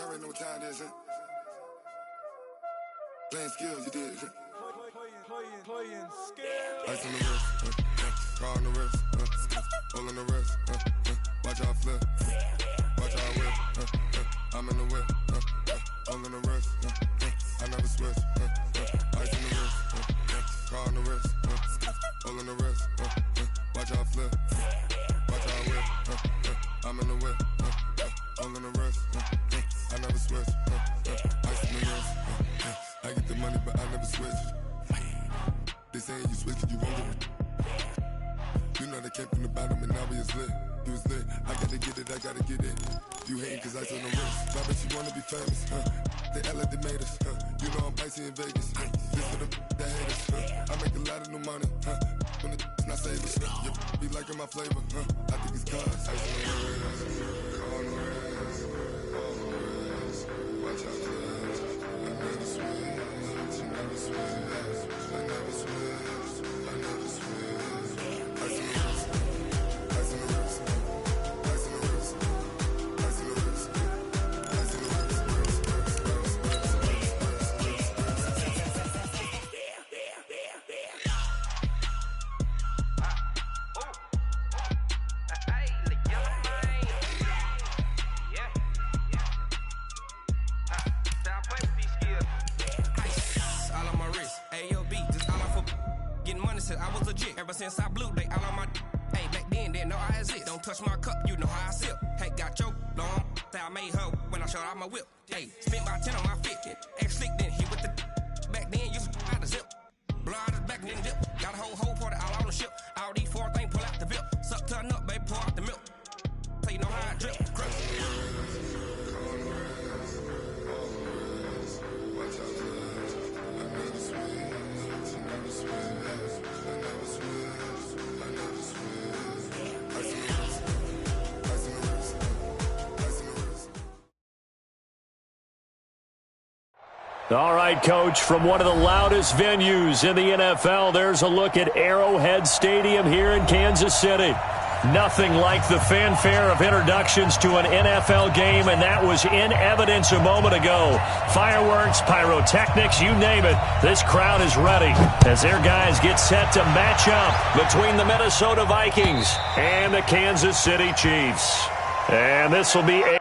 Y'all already know what time it is, huh? Playing skills, you did. Playing skills. Ice on the wrist, car on the wrist, hole in the wrist, watch out flip, watch out whip, I'm in the whip, hole in the wrist, I never switch, ice on the wrist, car on the wrist, hole in the wrist, watch out flip, watch out whip, I'm in the whip, hole in the wrist, I never switch, ice on the wrist, I get the money but I never switch. They saying you switch it, you won't get it. You know they came from the bottom and now we is lit. You was lit, I gotta get it, I gotta get it. You hating cause ice on the wrist. Drop it, you wanna be famous, They act like they made us, You know I'm icy in Vegas, This for the that hate us, I make a lot of new money, When the not save us, Be liking my flavor, I think it's cause ice on the wrist, on the wrist, on the wrist. Watch out for this, I never switch, you never switch. I never switch, I never switch. Ice in the wrist, ice in the wrist, ice in the wrist, ice in the wrist, ice in the wrist. I was legit ever since I blew they all on my hey back then didn't know I exist. Don't touch my cup, you know how I sip. Hey, got your long I made her when I showed out my whip. Hey, spent about 10 on my fit. X slick then hit with the back then used to out the zip. Blow out his back then dip. Got a whole party all on the ship. All these four things pull out the VIP. Suck turn up, baby, pour out the milk. So you know how I drip. Crush. Watch out for this. I never switch, I never switch. I never switch, I never switch. Ice in the wrist, ice in the wrist, ice in the wrist. All right, Coach, from one of the loudest venues in the NFL, there's a look at Arrowhead Stadium here in Kansas City. Nothing like the fanfare of introductions to an NFL game, and that was in evidence a moment ago. Fireworks, pyrotechnics, you name it. This crowd is ready as their guys get set to match up between the Minnesota Vikings and the Kansas City Chiefs. And this will be a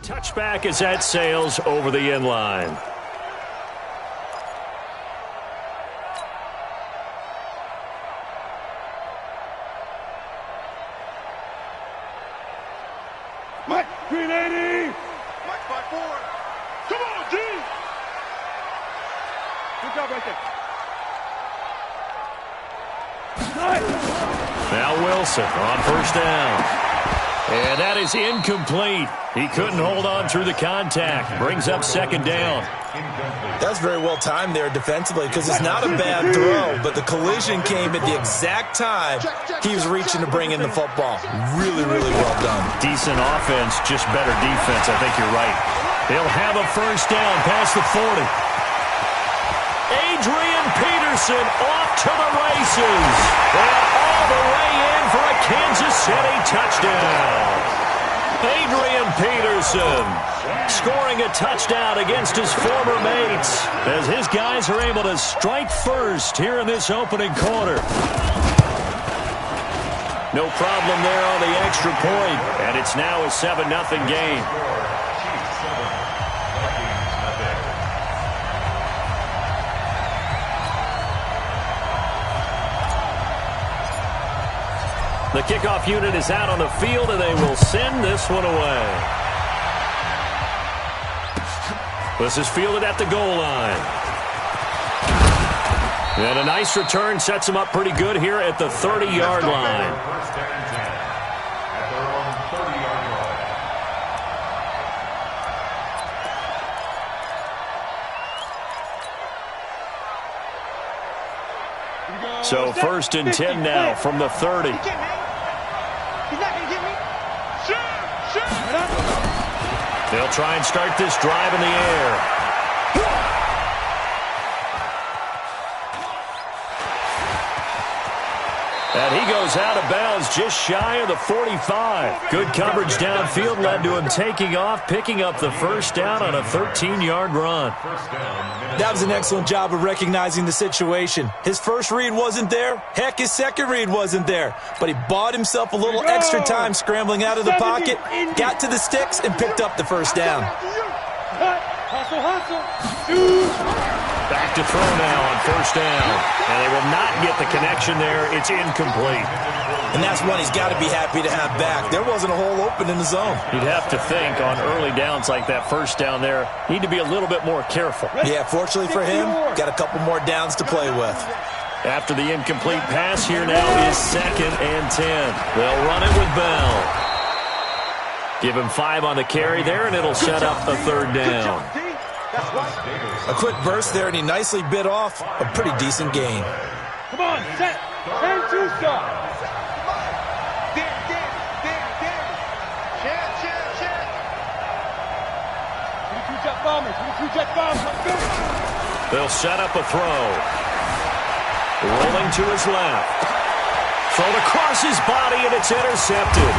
touchback as that sails over the end line. Mike, 380. Mike, 5-4. Come on, G. Good job right there. Now Wilson on first down. And that is incomplete. He couldn't hold on through the contact. Brings up second down. That's very well timed there defensively because it's not a bad throw, but the collision came at the exact time he was reaching to bring in the football. Really, really well done. Decent offense, just better defense. I think you're right. They'll have a first down past the 40. Adrian Peterson off to the races. And all the way in for a Kansas City touchdown. Adrian Peterson scoring a touchdown against his former mates as his guys are able to strike first here in this opening quarter. No problem there on the extra point, and it's now a 7-0 game. The kickoff unit is out on the field, and they will send this one away. This is fielded at the goal line. And a nice return sets them up pretty good here at the 30-yard line. So 1st and 10 now from the 30. He's not going to get me. They'll try and start this drive in the air. And he goes out of bounds just shy of the 45. Good coverage downfield led to him taking off, picking up the first down on a 13-yard run. That was an excellent job of recognizing the situation. His first read wasn't there. Heck, his second read wasn't there. But he bought himself a little extra time scrambling out of the pocket, got to the sticks, and picked up the first down. Back to throw now on 1st down. And they will not get the connection there. It's incomplete. And that's one he's got to be happy to have back. There wasn't a hole open in the zone. You'd have to think on early downs like that 1st down there, need to be a little bit more careful. Yeah, fortunately for him, got a couple more downs to play with. After the incomplete pass, here now is 2nd and 10. They'll run it with Bell. Give him 5 on the carry there, and it'll set up a 3rd down. A quick burst there, and he nicely bit off a pretty decent gain. Come on, set. And 2 stop. They'll set up a throw. Rolling to his left. Thrown across his body, and it's intercepted.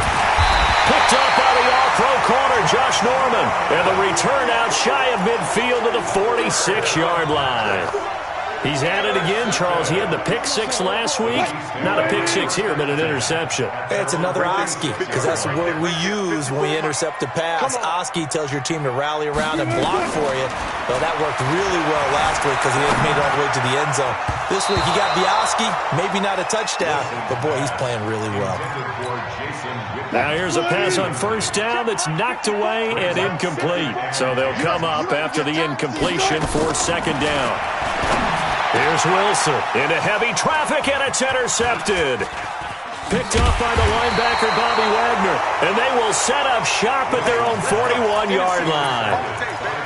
Picked up by the all-pro corner, Josh Norman. And the return out shy of midfield to the 46-yard line. He's had it again, Charles. He had the pick 6 last week. Not a pick 6 here, but an interception. It's another Oski, because that's the word we use when we intercept a pass. Oski tells your team to rally around and block for you. Well, that worked really well last week because he didn't make it all the way to the end zone. This week he got the Oski, maybe not a touchdown, but boy, he's playing really well. Now here's a pass on 1st down that's knocked away and incomplete. So they'll come up after the incompletion for 2nd down. Here's Wilson into heavy traffic, and it's intercepted. Picked off by the linebacker, Bobby Wagner, and they will set up shop at their own 41-yard line.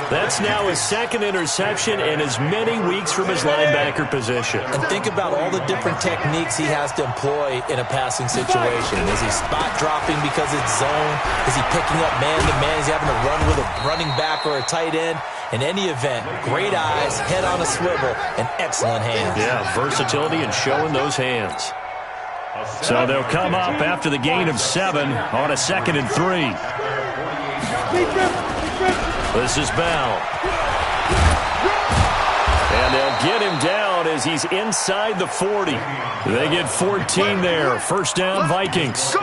That's now his 2nd interception in as many weeks from his linebacker position. And think about all the different techniques he has to employ in a passing situation. Is he spot dropping because it's zone? Is he picking up man-to-man? Is he having to run with a running back or a tight end? In any event, great eyes, head on a swivel, and excellent hands. Yeah, versatility and showing those hands. So they'll come up after the gain of 7 on a 2nd and 3. This is Bell. And they'll get him down as he's inside the 40. They get 14 there. 1st down, Vikings.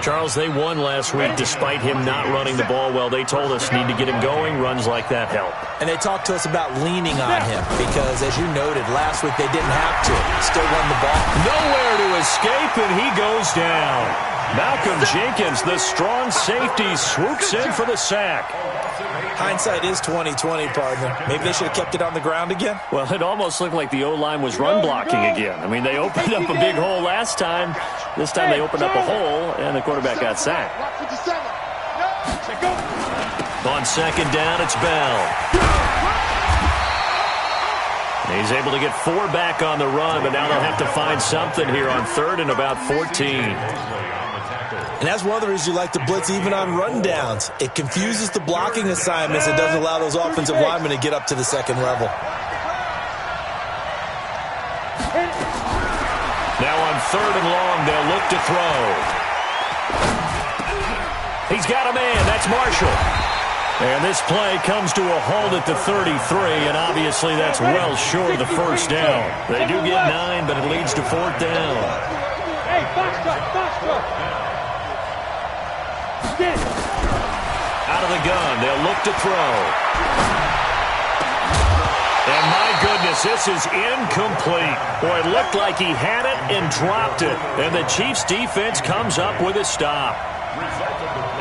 Charles, they won last week despite him not running the ball well. They told us need to get him going. Runs like that help. And they talked to us about leaning on him because, as you noted, last week they didn't have to. Still won the ball. Nowhere to escape, and he goes down. Malcolm Jenkins, the strong safety, swoops in for the sack. Hindsight is 20/20, partner. Maybe they should have kept it on the ground again. Well, it almost looked like the O-line was run blocking again. I mean, they opened up a big hole last time. This time they opened up a hole, and the quarterback got sacked. On 2nd down, it's Bell. He's able to get 4 back on the run, but now they'll have to find something here on 3rd and about 14. And that's one of the reasons you like to blitz even on rundowns. It confuses the blocking assignments. It doesn't allow those offensive linemen to get up to the 2nd level. Now on 3rd and long, they'll look to throw. He's got a man. That's Marshall. And this play comes to a halt at the 33, and obviously that's well short of the 1st down. They do get 9, but it leads to 4th down. Hey, box truck. Out of the gun, they'll look to throw. And my goodness, this is incomplete. Boy, it looked like he had it and dropped it. And the Chiefs defense comes up with a stop.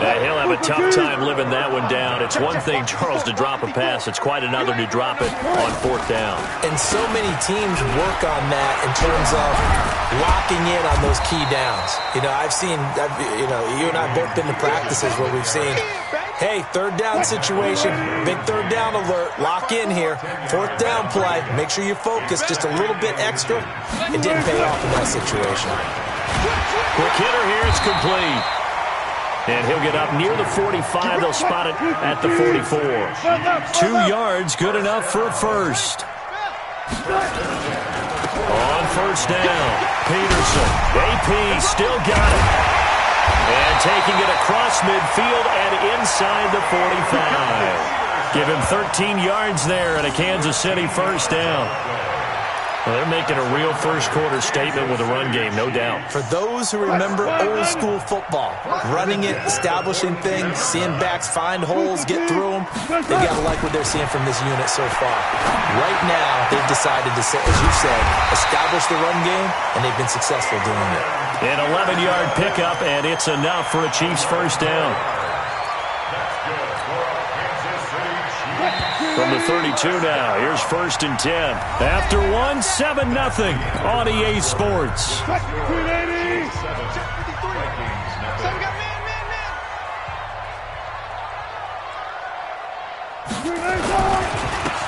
He'll have a tough time living that one down. It's one thing, Charles, to drop a pass. It's quite another to drop it on 4th down. And so many teams work on that in terms of locking in on those key downs. You know, you and I have both been to practices where we've seen, hey, 3rd down situation, big 3rd down alert, lock in here. 4th down play, make sure you focus just a little bit extra. It didn't pay off in that situation. Quick hitter here, it's complete. And he'll get up near the 45. They'll spot it at the 44. 2 yards, good enough for a first. On 1st down, Peterson. AP still got it. And taking it across midfield and inside the 45. Give him 13 yards there and a Kansas City 1st down. Well, they're making a real first-quarter statement with a run game, no doubt. For those who remember old-school football, running it, establishing things, seeing backs find holes, get through them, they got to like what they're seeing from this unit so far. Right now, they've decided to, as you said, establish the run game, and they've been successful doing it. An 11-yard pickup, and it's enough for a Chiefs 1st down. From the 32 now, here's 1st and 10. After 1, 7-0 on EA Sports.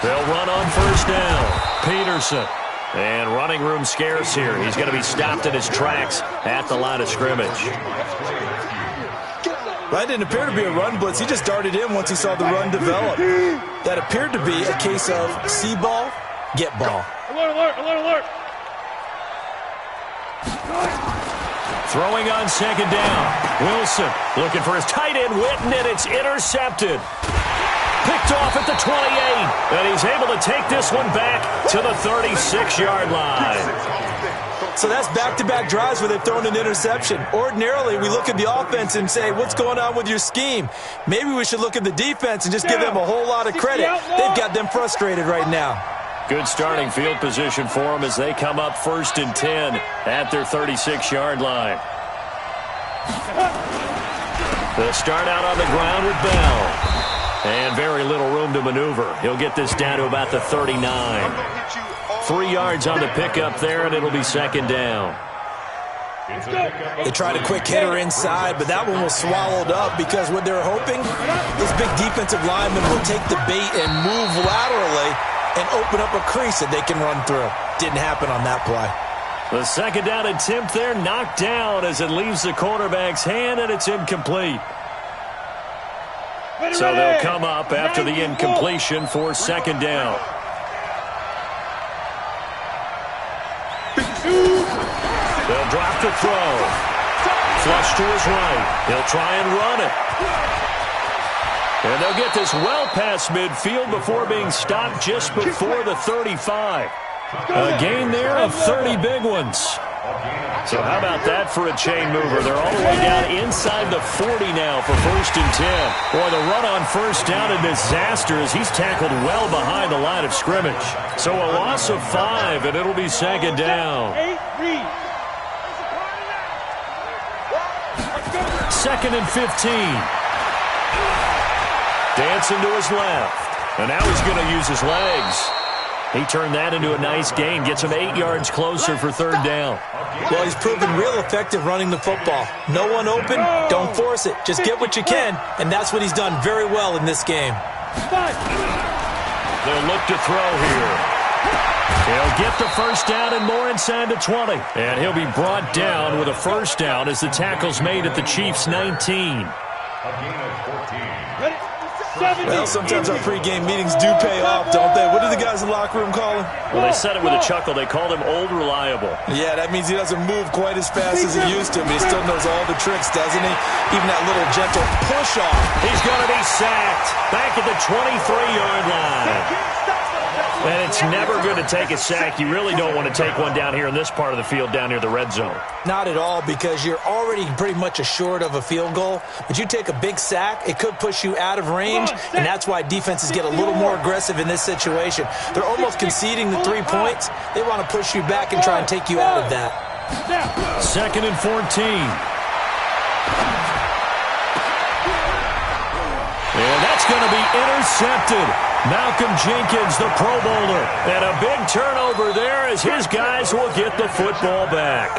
They'll run on 1st down. Peterson. And running room scarce here. He's going to be stopped in his tracks at the line of scrimmage. That didn't appear to be a run blitz. He just darted in once he saw the run develop. That appeared to be a case of see ball, get ball. Alert, alert, alert, alert. Throwing on 2nd down. Wilson looking for his tight end, Witten, and it's intercepted. Picked off at the 28, and he's able to take this one back to the 36-yard line. So that's back-to-back drives where they've thrown an interception. Ordinarily, we look at the offense and say, what's going on with your scheme? Maybe we should look at the defense and just give them a whole lot of credit. They've got them frustrated right now. Good starting field position for them as they come up 1st and 10 at their 36-yard line. They'll start out on the ground with Bell. And very little room to maneuver. He'll get this down to about the 39. 3 yards on the pickup there, and it'll be 2nd down. They tried a quick hitter inside, but that one was swallowed up because what they're hoping, this big defensive lineman will take the bait and move laterally and open up a crease that they can run through. Didn't happen on that play. The 2nd down attempt there knocked down as it leaves the quarterback's hand, and it's incomplete. So they'll come up after the incompletion for 2nd down. They'll drop the throw. Flush to his right. He'll try and run it. And they'll get this well past midfield before being stopped just before the 35. A gain there of 30 big ones. So how about that for a chain mover? They're all the way down inside the 40 now for 1st and 10. Boy, the run on 1st down a disaster as he's tackled well behind the line of scrimmage. So a loss of 5, and it'll be 2nd down. 2nd and 15. Dancing to his left. And now he's going to use his legs. He turned that into a nice gain. Gets him 8 yards closer for 3rd down. Well, he's proven real effective running the football. No one open, don't force it. Just get what you can, and that's what he's done very well in this game. They'll look to throw here. He'll get the 1st down and more inside the 20. And he'll be brought down with a 1st down as the tackle's made at the Chiefs' 19. Well, sometimes our pregame meetings do pay off, don't they? What do the guys in the locker room call him? Well, they said it with a chuckle. They called him Old Reliable. Yeah, that means he doesn't move quite as fast as he used to, but he still knows all the tricks, doesn't he? Even that little gentle push-off. He's going to be sacked back at the 23-yard line. And it's never good to take a sack. You really don't want to take one down here in this part of the field, down near the red zone. Not at all, because you're already pretty much assured of a field goal. But you take a big sack, it could push you out of range, and that's why defenses get a little more aggressive in this situation. They're almost conceding the 3 points. They want to push you back and try and take you out of that. 2nd and 14. It's going to be intercepted. Malcolm Jenkins, the Pro Bowler. And a big turnover there as his guys will get the football back.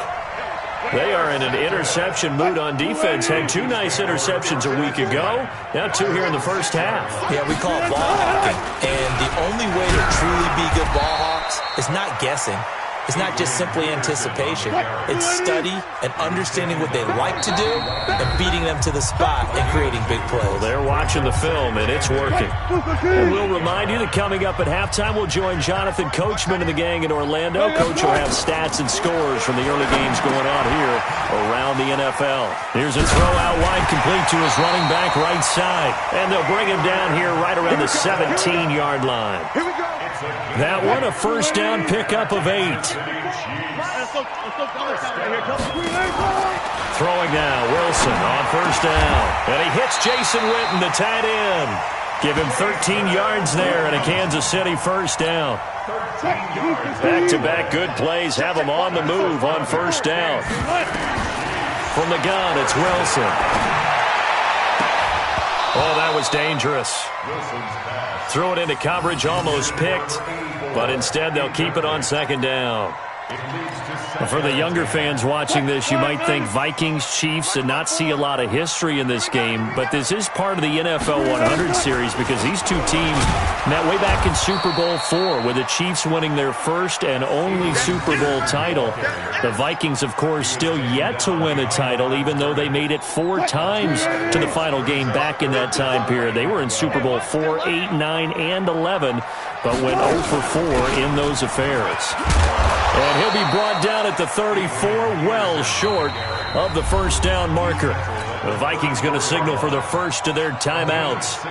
They are in an interception mood on defense. Had 2 nice interceptions a week ago. Now 2 here in the first half. Yeah, we call it ball hawking. And the only way to truly be good ball hawks is not guessing. It's not just simply anticipation. It's study and understanding what they like to do and beating them to the spot and creating big plays. Well, they're watching the film, and it's working. And we'll remind you that coming up at halftime, we'll join Jonathan Coachman and the gang in Orlando. Coach will have stats and scores from the early games going on here around the NFL. Here's a throw out wide, complete to his running back right side. And they'll bring him down here right around the 17-yard line. Here we go. That one, a first down pickup of 8. Throwing now, Wilson on first down. And he hits Jason Witten, the tight end. Give him 13 yards there and a Kansas City first down. Back-to-back good plays have him on the move on first down. From the gun, it's Wilson. Oh, that was dangerous. Threw it into coverage, almost picked, but instead they'll keep it on second down. For the younger fans watching this, you might think Vikings, Chiefs, and not see a lot of history in this game, but this is part of the NFL 100 series because these two teams met way back in Super Bowl IV with the Chiefs winning their first and only Super Bowl title. The Vikings, of course, still yet to win a title, even though they made it 4 times to the final game back in that time period. They were in Super Bowl IV, 8, 9, and 11, but went 0 for 4 in those affairs. And he'll be brought down at the 34, well short of the first down marker. The Vikings going to signal for the first of their timeouts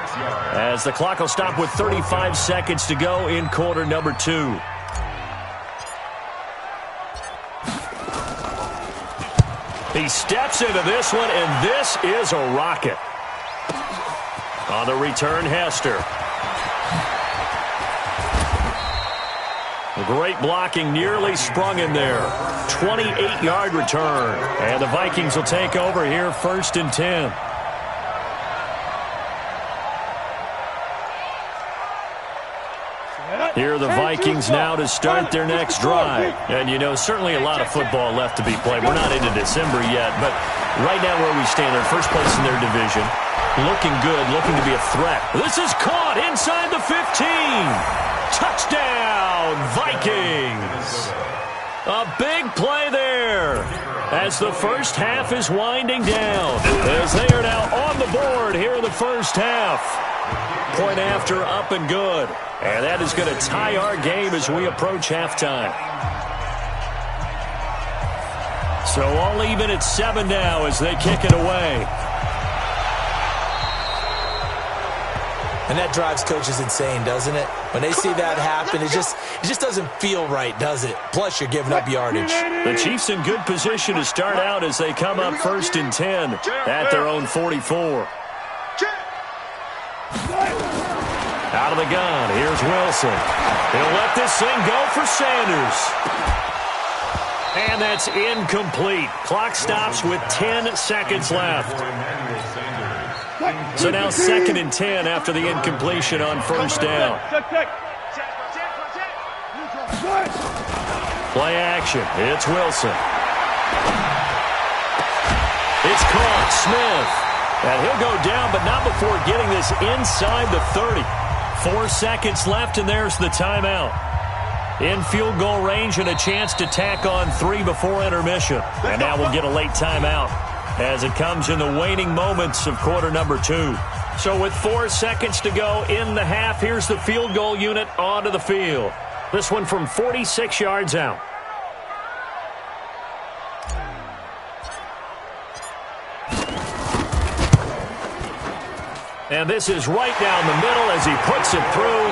as the clock will stop with 35 seconds to go in quarter number 2. He steps into this one, and this is a rocket. On the return, Hester. Great blocking, nearly sprung in there. 28-yard return. And the Vikings will take over here, 1st and 10. Here are the Vikings now to start their next drive. And, you know, certainly a lot of football left to be played. We're not into December yet, but right now where we stand, they're first place in their division. Looking good, looking to be a threat. This is caught inside the 15. Touchdown, Vikings! A big play there as the first half is winding down. As they are now on the board here in the first half. Point after, up and good. And that is going to tie our game as we approach halftime. So all even at 7 now as they kick it away. And that drives coaches insane, doesn't it? When they see that happen, it just doesn't feel right, does it? Plus, you're giving up yardage. The Chiefs in good position to start out as they come up 1st and 10 at their own 44. Out of the gun, here's Wilson. He'll let this thing go for Sanders. And that's incomplete. Clock stops with 10 seconds left. So now 2nd and 10 after the incompletion on first down. Play action. It's Wilson. It's caught. Smith. And he'll go down, but not before getting this inside the 30. 4 seconds left, and there's the timeout. In field goal range and a chance to tack on 3 before intermission. And now we'll get a late timeout as it comes in the waning moments of quarter number 2. So with 4 seconds to go in the half, here's the field goal unit onto the field. This one from 46 yards out. And this is right down the middle as he puts it through.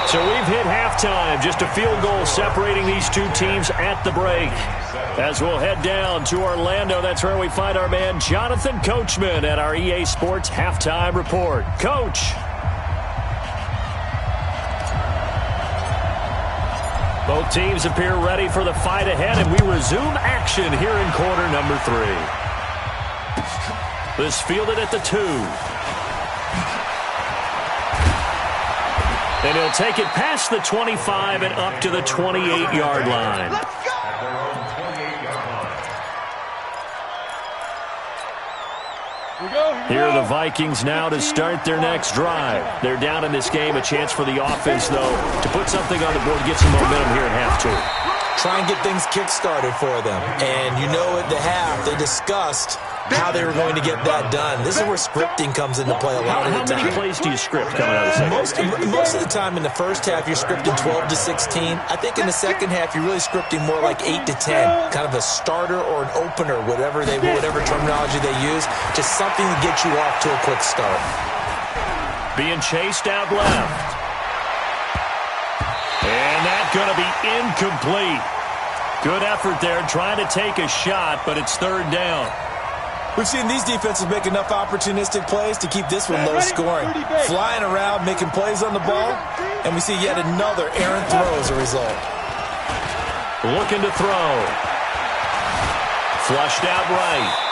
So we've hit halftime. Just a field goal separating these two teams at the break. As we'll head down to Orlando, that's where we find our man Jonathan Coachman at our EA Sports Halftime Report. Coach. Both teams appear ready for the fight ahead, and we resume action here in quarter number 3. This fielded at the 2. And he'll take it past the 25 and up to the 28-yard line. Here are the Vikings now to start their next drive. They're down in this game. A chance for the offense, though, to put something on the board, get some momentum here at half 2. Try and get things kick-started for them. And you know at the half, they discussed how they were going to get that done. This is where scripting comes into play a lot of the time. How many plays do you script coming out of the second? Most of the time in the first half, you're scripting 12 to 16. I think in the second half, you're really scripting more like 8 to 10. Kind of a starter or an opener, whatever terminology they use. Just something to get you off to a quick start. Being chased out left. And that's going to be incomplete. Good effort there, trying to take a shot, but it's third down. We've seen these defenses make enough opportunistic plays to keep this one low scoring. Flying around, making plays on the ball, and we see yet another errant throw as a result. Looking to throw. Flushed out right.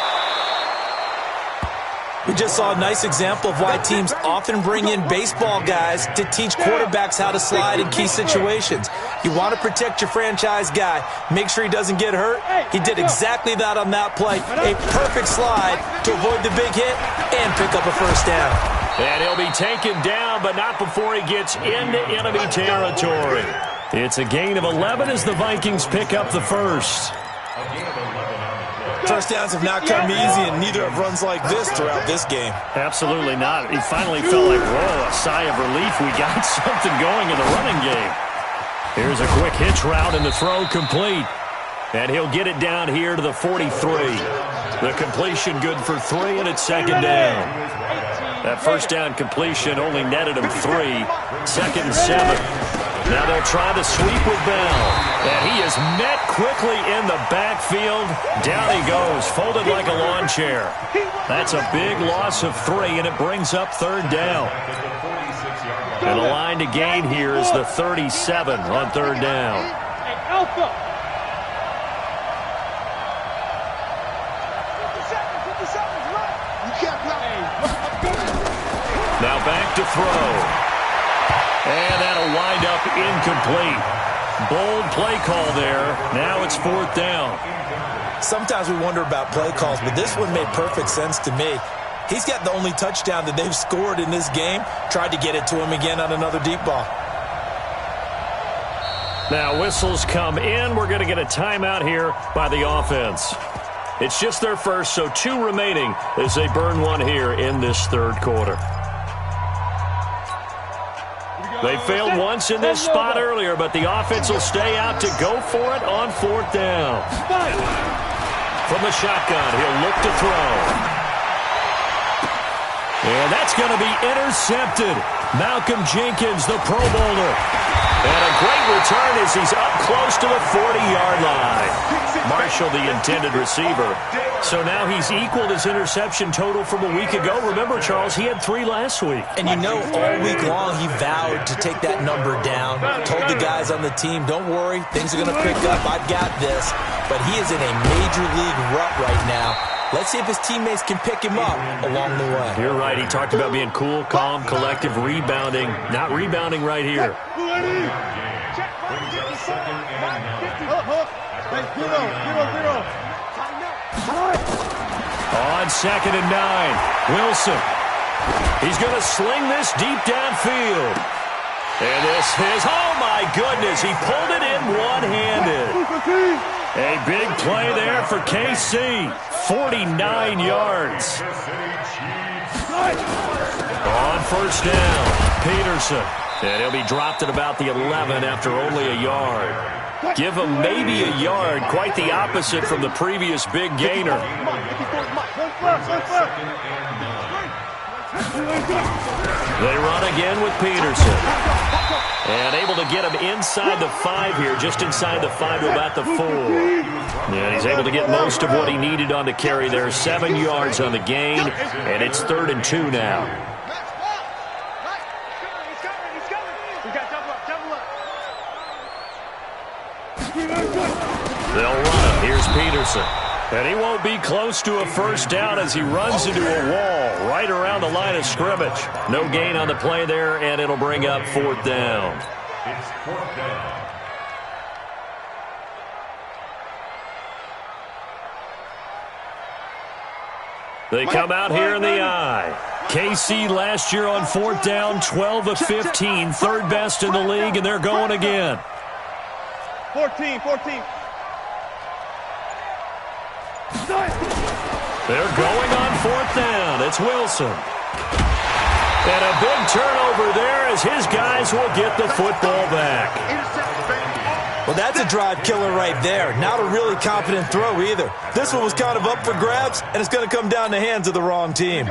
We just saw a nice example of why teams often bring in baseball guys to teach quarterbacks how to slide in key situations. You want to protect your franchise guy. Make sure he doesn't get hurt. He did exactly that on that play. A perfect slide to avoid the big hit and pick up a first down. And he'll be taken down, but not before he gets into enemy territory. It's a gain of 11 as the Vikings pick up the first. First downs have not come easy, and neither have runs like this throughout this game. Absolutely not. He finally felt like, whoa, a sigh of relief. We got something going in the running game. Here's a quick hitch route, and the throw complete. And he'll get it down here to the 43. The completion good for 3, and it's second down. That first down completion only netted him 3. Second and 7. Now they'll try to sweep with Bell. And he is met quickly in the backfield. Down he goes, folded like a lawn chair. That's a big loss of 3, and it brings up third down. And the line to gain here is the 37 on third down. Now back to throw. And that'll wind up incomplete. Bold play call there. Now it's fourth down. Sometimes we wonder about play calls, but this one made perfect sense to me. He's got the only touchdown that they've scored in this game. Tried to get it to him again on another deep ball. Now whistles come in. We're going to get a timeout here by the offense. It's just their first, so 2 remaining as they burn one here in this third quarter. They failed once in this spot earlier, but the offense will stay out to go for it on fourth down. From the shotgun, he'll look to throw. And that's going to be intercepted. Malcolm Jenkins, the Pro Bowler. And a great return as he's up close to the 40-yard line. Marshall, the intended receiver. So now he's equaled his interception total from a week ago. Remember, Charles, he had 3 last week. And you know, all week long he vowed to take that number down. Told the guys on the team, don't worry, things are going to pick up. I've got this. But he is in a major league rut right now. Let's see if his teammates can pick him up along the way. You're right. He talked about being cool, calm, collective, rebounding. Not rebounding right here. On second and 9, Wilson. He's going to sling this deep downfield. And this is, oh my goodness, he pulled it in one-handed. A big play there for KC. 49 yards. On first down, Peterson. And he'll be dropped at about the 11 after only a yard. Give him maybe a yard. Quite the opposite from the previous big gainer. They run again with Peterson. And able to get him inside the 5 here, just inside the 5 to about the 4. And he's able to get most of what he needed on the carry there. 7 yards on the gain, and it's 3rd and 2 now. They'll run him. Here's Peterson. And he won't be close to a first down as he runs into a wall right around the line of scrimmage. No gain on the play there, and it'll bring up 4th down. It's 4th down. They come out here in the eye. KC last year on 4th down, 12 of 15, third best in the league, and they're going again. 14. They're going on 4th down. It's Wilson. And a big turnover there as his guys will get the football back. Well, that's a drive killer right there. Not a really confident throw either. This one was kind of up for grabs, and it's going to come down the hands of the wrong team.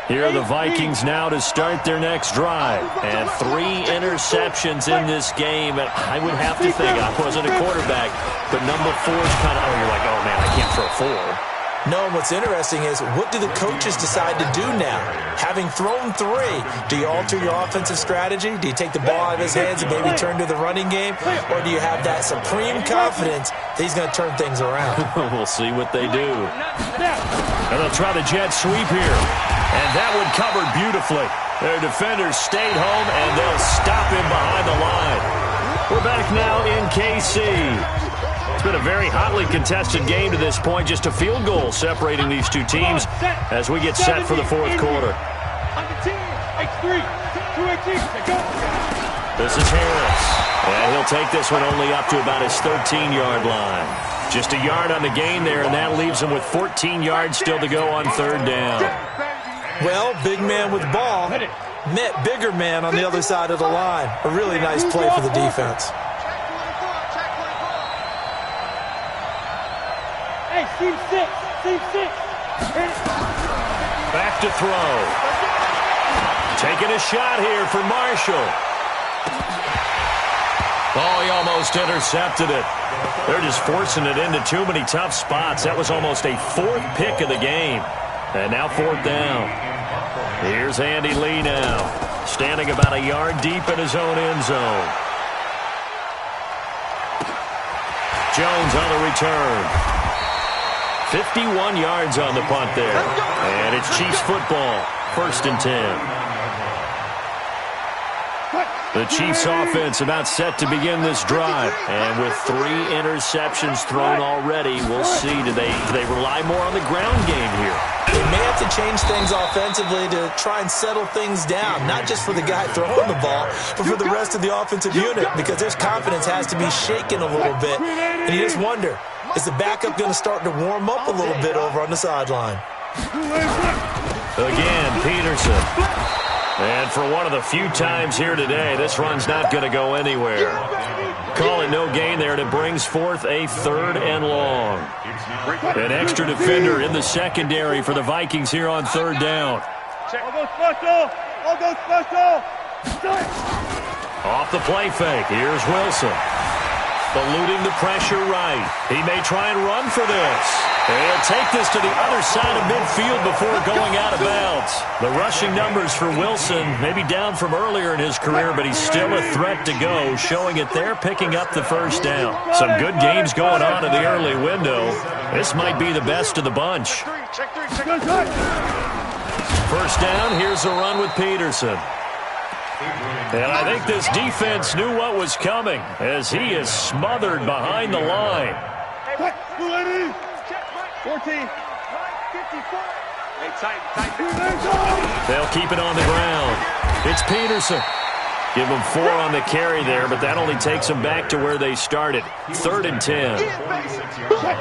Here are the Vikings now to start their next drive. And 3 interceptions in this game. And I would have to think, I wasn't a quarterback, but number 4 is kind of, you're like, oh, man, I can't throw 4. No, and what's interesting is, what do the coaches decide to do now? Having thrown 3, do you alter your offensive strategy? Do you take the ball out of his hands and maybe turn to the running game? Or do you have that supreme confidence that he's going to turn things around? We'll see what they do. And they'll try the jet sweep here. And that one covered beautifully. Their defenders stayed home, and they'll stop him behind the line. We're back now in KC. It's been a very hotly contested game to this point. Just a field goal separating these two teams as we get set for the 4th quarter. This is Harris. And he'll take this one only up to about his 13-yard line. Just a yard on the gain there, and that leaves him with 14 yards still to go on 3rd down. Well, big man with ball met bigger man on the other side of the line. A really nice play for the defense. Hey, team 6. Back to throw. Taking a shot here for Marshall. Oh, he almost intercepted it. They're just forcing it into too many tough spots. That was almost a 4th pick of the game. And now 4th down. Here's Andy Lee now, standing about a yard deep in his own end zone. Jones on the return. 51 yards on the punt there. And it's Chiefs football, 1st and 10. The Chiefs offense about set to begin this drive. And with 3 interceptions thrown already, we'll see. Do they rely more on the ground game here? They may have to change things offensively to try and settle things down, not just for the guy throwing the ball, but for the rest of the offensive unit, because their confidence has to be shaken a little bit. And you just wonder, is the backup going to start to warm up a little bit over on the sideline? Again, Peterson. And for one of the few times here today, this run's not going to go anywhere. Calling no gain there, and it brings forth a 3rd and long. An extra defender in the secondary for the Vikings here on 3rd down. All go special. Off the play fake, here's Wilson. Eluding the pressure right. He may try and run for this. And he'll take this to the other side of midfield before going out of bounds. The rushing numbers for Wilson may be down from earlier in his career, but he's still a threat to go, showing it there, picking up the 1st down. Some good games going on in the early window. This might be the best of the bunch. 1st down, here's a run with Peterson. And I think this defense knew what was coming as he is smothered behind the line. 14. They'll keep it on the ground. It's Peterson. Give them 4 on the carry there, but that only takes them back to where they started. 3rd and 10.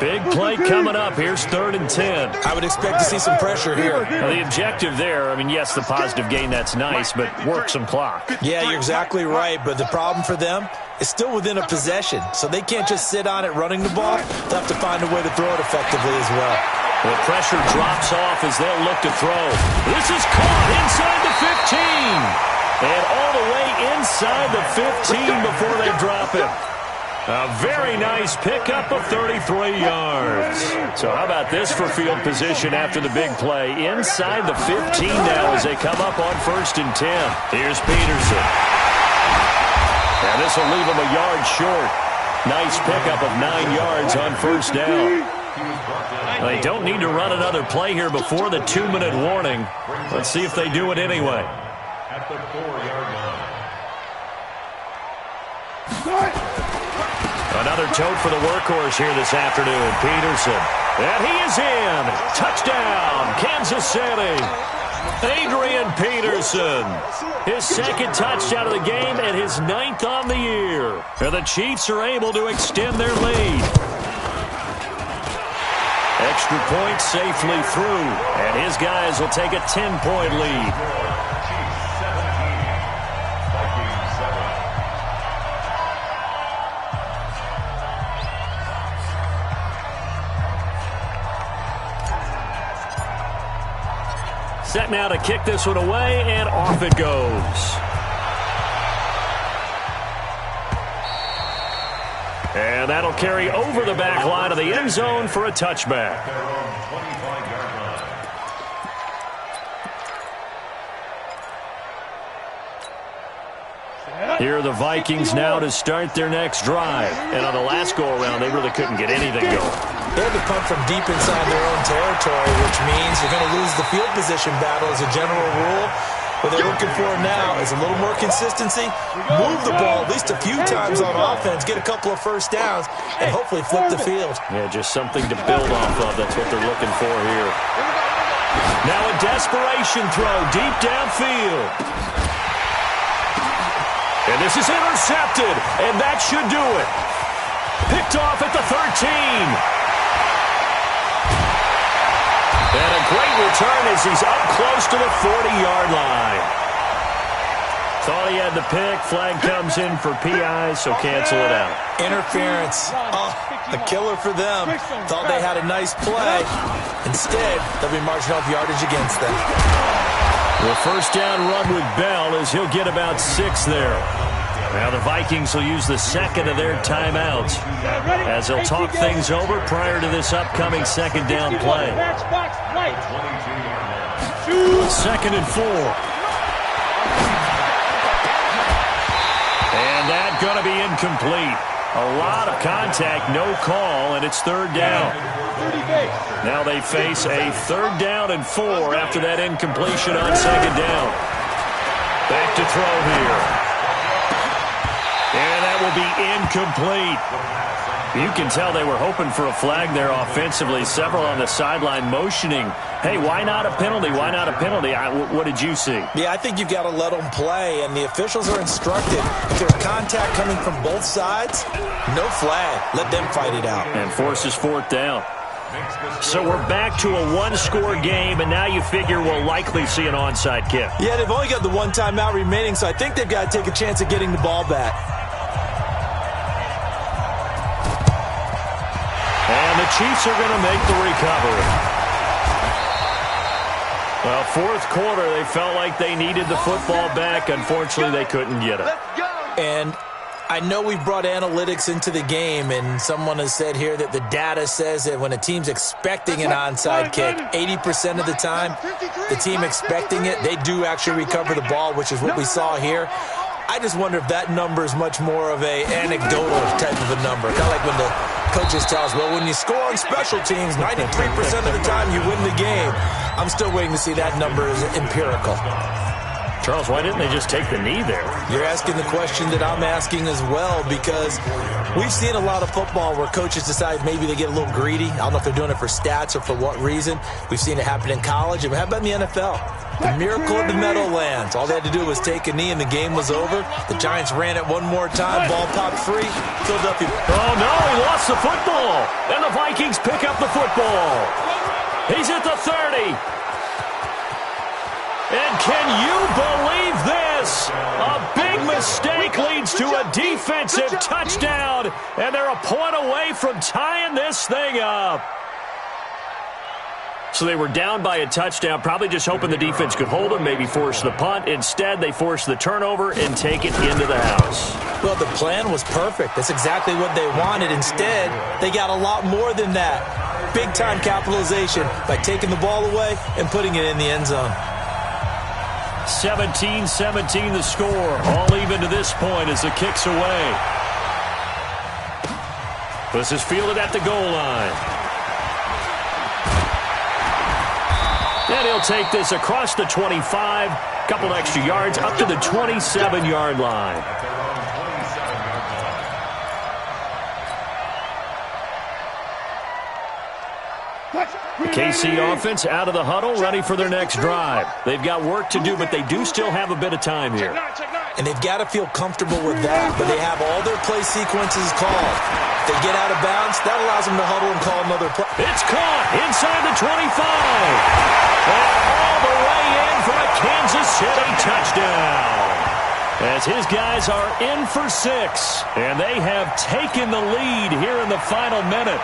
Big play coming up. Here's 3rd and 10. I would expect to see some pressure here. Now, the objective there, I mean, yes, the positive gain, that's nice, but work some clock. Yeah, you're exactly right, but the problem for them is still within a possession, so they can't just sit on it running the ball. They'll have to find a way to throw it effectively as well. The pressure drops off as they'll look to throw. This is caught inside the 15. And all the way inside the 15 before they drop him. A very nice pickup of 33 yards. So how about this for field position after the big play? Inside the 15 now as they come up on 1st and 10. Here's Peterson. And this will leave him a yard short. Nice pickup of 9 yards on 1st down. They don't need to run another play here before the 2-minute warning. Let's see if they do it anyway. At the 4-yard line. Another tote for the workhorse here this afternoon, Peterson. And he is in. Touchdown, Kansas City. Adrian Peterson. His second touchdown of the game and his 9th on the year. And the Chiefs are able to extend their lead. Extra point safely through. And his guys will take a 10-point lead. Chiefs 17, Vikings 7. Set now to kick this one away, and off it goes. And that'll carry over the back line of the end zone for a touchback. Their own 25-yard line. Here are the Vikings now to start their next drive. And on the last go-around, they really couldn't get anything going. They had to punt from deep inside their own territory, which means you're going to lose the field position battle as a general rule. What they're looking for now is a little more consistency, move the ball at least a few times on offense, get a couple of first downs, and hopefully flip the field. Yeah, just something to build off of. That's what they're looking for here. Now a desperation throw deep downfield. And this is intercepted, and that should do it. Picked off at the 13. And a great return as he's up close to the 40-yard line. Thought he had the pick. Flag comes in for PI, so cancel it out. Interference. Oh, a killer for them. Thought they had a nice play. Instead, they'll be marching off yardage against them. The first down run with Bell as he'll get about 6 there. Now the Vikings will use the second of their timeouts as they'll talk things over prior to this upcoming second down play. 2nd and 4. And that going to be incomplete. A lot of contact, no call, and it's 3rd down. Now they face a 3rd down and 4 after that incompletion on 2nd down. Back to throw here. And that will be incomplete. You can tell they were hoping for a flag there offensively. Several on the sideline motioning, hey, why not a penalty? Why not a penalty? What did you see? Yeah, I think you've got to let them play, and the officials are instructed. If there's contact coming from both sides, no flag. Let them fight it out. And forces 4th down. So we're back to a 1-score game, and now you figure we'll likely see an onside kick. Yeah, they've only got the 1 timeout remaining, so I think they've got to take a chance at getting the ball back. And the Chiefs are going to make the recovery. Well, 4th quarter, they felt like they needed the football back. Unfortunately, they couldn't get it. And I know we've brought analytics into the game, and someone has said here that the data says that when a team's expecting an onside kick, 80% of the time, the team expecting it, they do actually recover the ball, which is what we saw here. I just wonder if that number is much more of a anecdotal type of a number. Kind of like when the coaches tell us, well, when you score on special teams, 93% of the time you win the game. I'm still waiting to see that number as empirical. Charles, why didn't they just take the knee there? You're asking the question that I'm asking as well, because we've seen a lot of football where coaches decide maybe they get a little greedy. I don't know if they're doing it for stats or for what reason. We've seen it happen in college. And how about in the NFL? The miracle of the Meadowlands. All they had to do was take a knee and the game was over. The Giants ran it one more time. Ball popped free. Philadelphia. Oh, no, he lost the football. And the Vikings pick up the football. He's at the 30. And can you believe this? A big mistake leads to a defensive touchdown, and they're a point away from tying this thing up. So they were down by a touchdown, probably just hoping the defense could hold them, maybe force the punt. Instead, they force the turnover and take it into the house. Well, the plan was perfect. That's exactly what they wanted. Instead, they got a lot more than that. Big-time capitalization by taking the ball away and putting it in the end zone. 17-17 the score. All even to this point as the kick's away. This is fielded at the goal line. And he'll take this across the 25, a couple extra yards, up to the 27-yard line. At their own 27-yard line. The KC offense out of the huddle, ready for their next drive. They've got work to do, but they do still have a bit of time here. And they've got to feel comfortable with that, but they have all their play sequences called. If they get out of bounds, that allows them to huddle and call another play. It's caught inside the 25. And all the way in for a Kansas City touchdown. As his guys are in for 6, and they have taken the lead here in the final minute.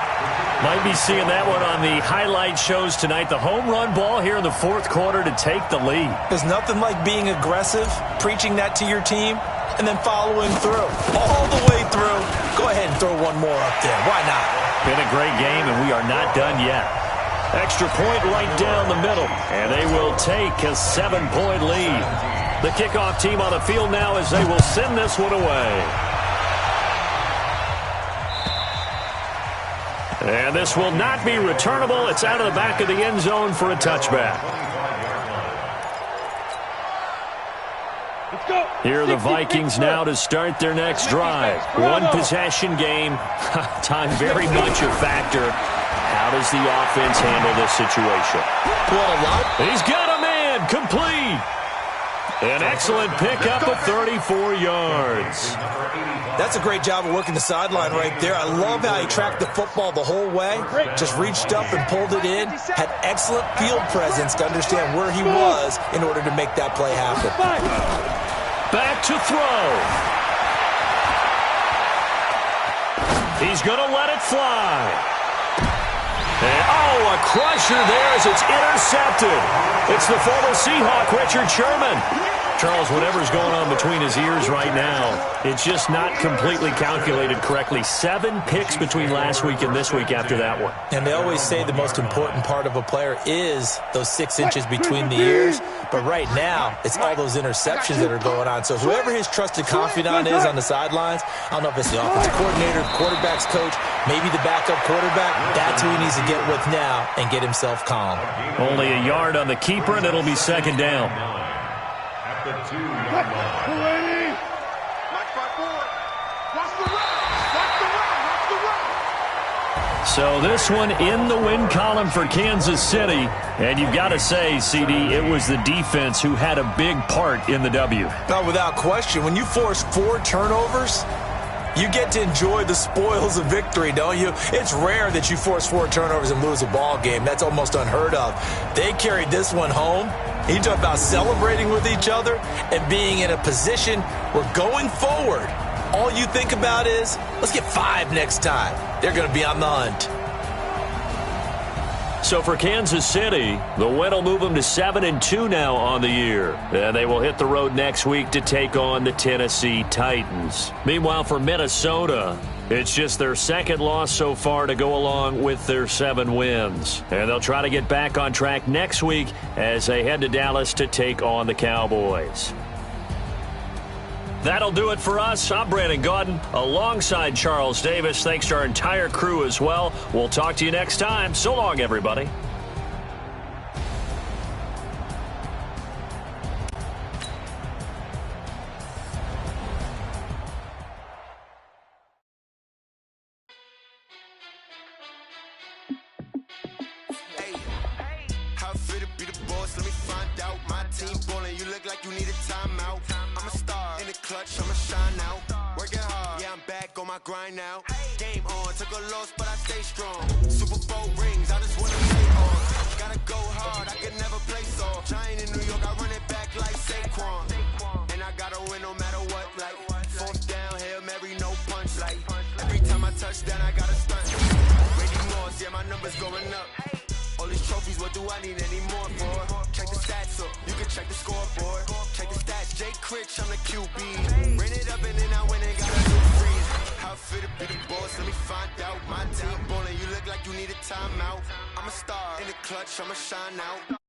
Might be seeing that one on the highlight shows tonight. The home run ball here in the fourth quarter to take the lead. There's nothing like being aggressive, preaching that to your team, and then following through. All the way through. Go ahead and throw one more up there. Why not? Been a great game, and we are not done yet. Extra point right down the middle, and they will take a 7-point lead. The kickoff team on the field now as they will send this one away. And this will not be returnable. It's out of the back of the end zone for a touchback. Here are the Vikings now to start their next drive. One possession game. Time very much a factor. How does the offense handle this situation? He's got a man complete. An excellent pickup of 34 yards. That's a great job of working the sideline right there. I love how he tracked the football the whole way. Just reached up and pulled it in. Had excellent field presence to understand where he was in order to make that play happen. Back to throw. He's going to let it fly. And, a crusher there as it's intercepted. It's the former Seahawk, Richard Sherman. Charles, whatever's going on between his ears right now, it's just not completely calculated correctly. 7 picks between last week and this week after that one. And they always say the most important part of a player is those 6 inches between the ears. But right now, it's all those interceptions that are going on. So whoever his trusted confidant is on the sidelines, I don't know if it's the offensive coordinator, quarterback's coach, maybe the backup quarterback, that's who he needs to get with now and get himself calm. Only a yard on the keeper, and it'll be second down. At the 2-yard line. So this one in the win column for Kansas City. And you've got to say, CD, it was the defense who had a big part in the W. Not without question. When you force 4 turnovers, you get to enjoy the spoils of victory, don't you? It's rare that you force 4 turnovers and lose a ball game. That's almost unheard of. They carried this one home. You talk about celebrating with each other and being in a position where going forward, all you think about is, let's get 5 next time. They're going to be on the hunt. So for Kansas City, the win will move them to 7-2 now on the year. And they will hit the road next week to take on the Tennessee Titans. Meanwhile, for Minnesota, it's just their second loss so far to go along with their 7 wins. And they'll try to get back on track next week as they head to Dallas to take on the Cowboys. That'll do it for us. I'm Brandon Gaudin alongside Charles Davis. Thanks to our entire crew as well. We'll talk to you next time. So long, everybody. How fit to be the boss? Let me find out. My team ballin', you look like you need a timeout. I'm a star in the clutch, I'ma shine out. Working hard, yeah, I'm back on my grind now. Game on, took a loss, but I stay strong. Super Bowl rings, I just wanna play on. Gotta go hard, I can never play soft. Giant in New York, I run it back like Saquon. And I gotta win no matter what, like 4th down, Hail Mary, no punch, like every time I touch down, I gotta stunt. Randy Moss, yeah, my numbers going up. All these trophies, what do I need any more for? Check the stats up, you can check the scoreboard. Check the stats, Jay Critch, I'm the QB. Ran it up and then I went and got a new freeze. How fit to be the boss, let me find out. My team ballin', you look like you need a timeout. I'm a star in the clutch, I'ma shine out.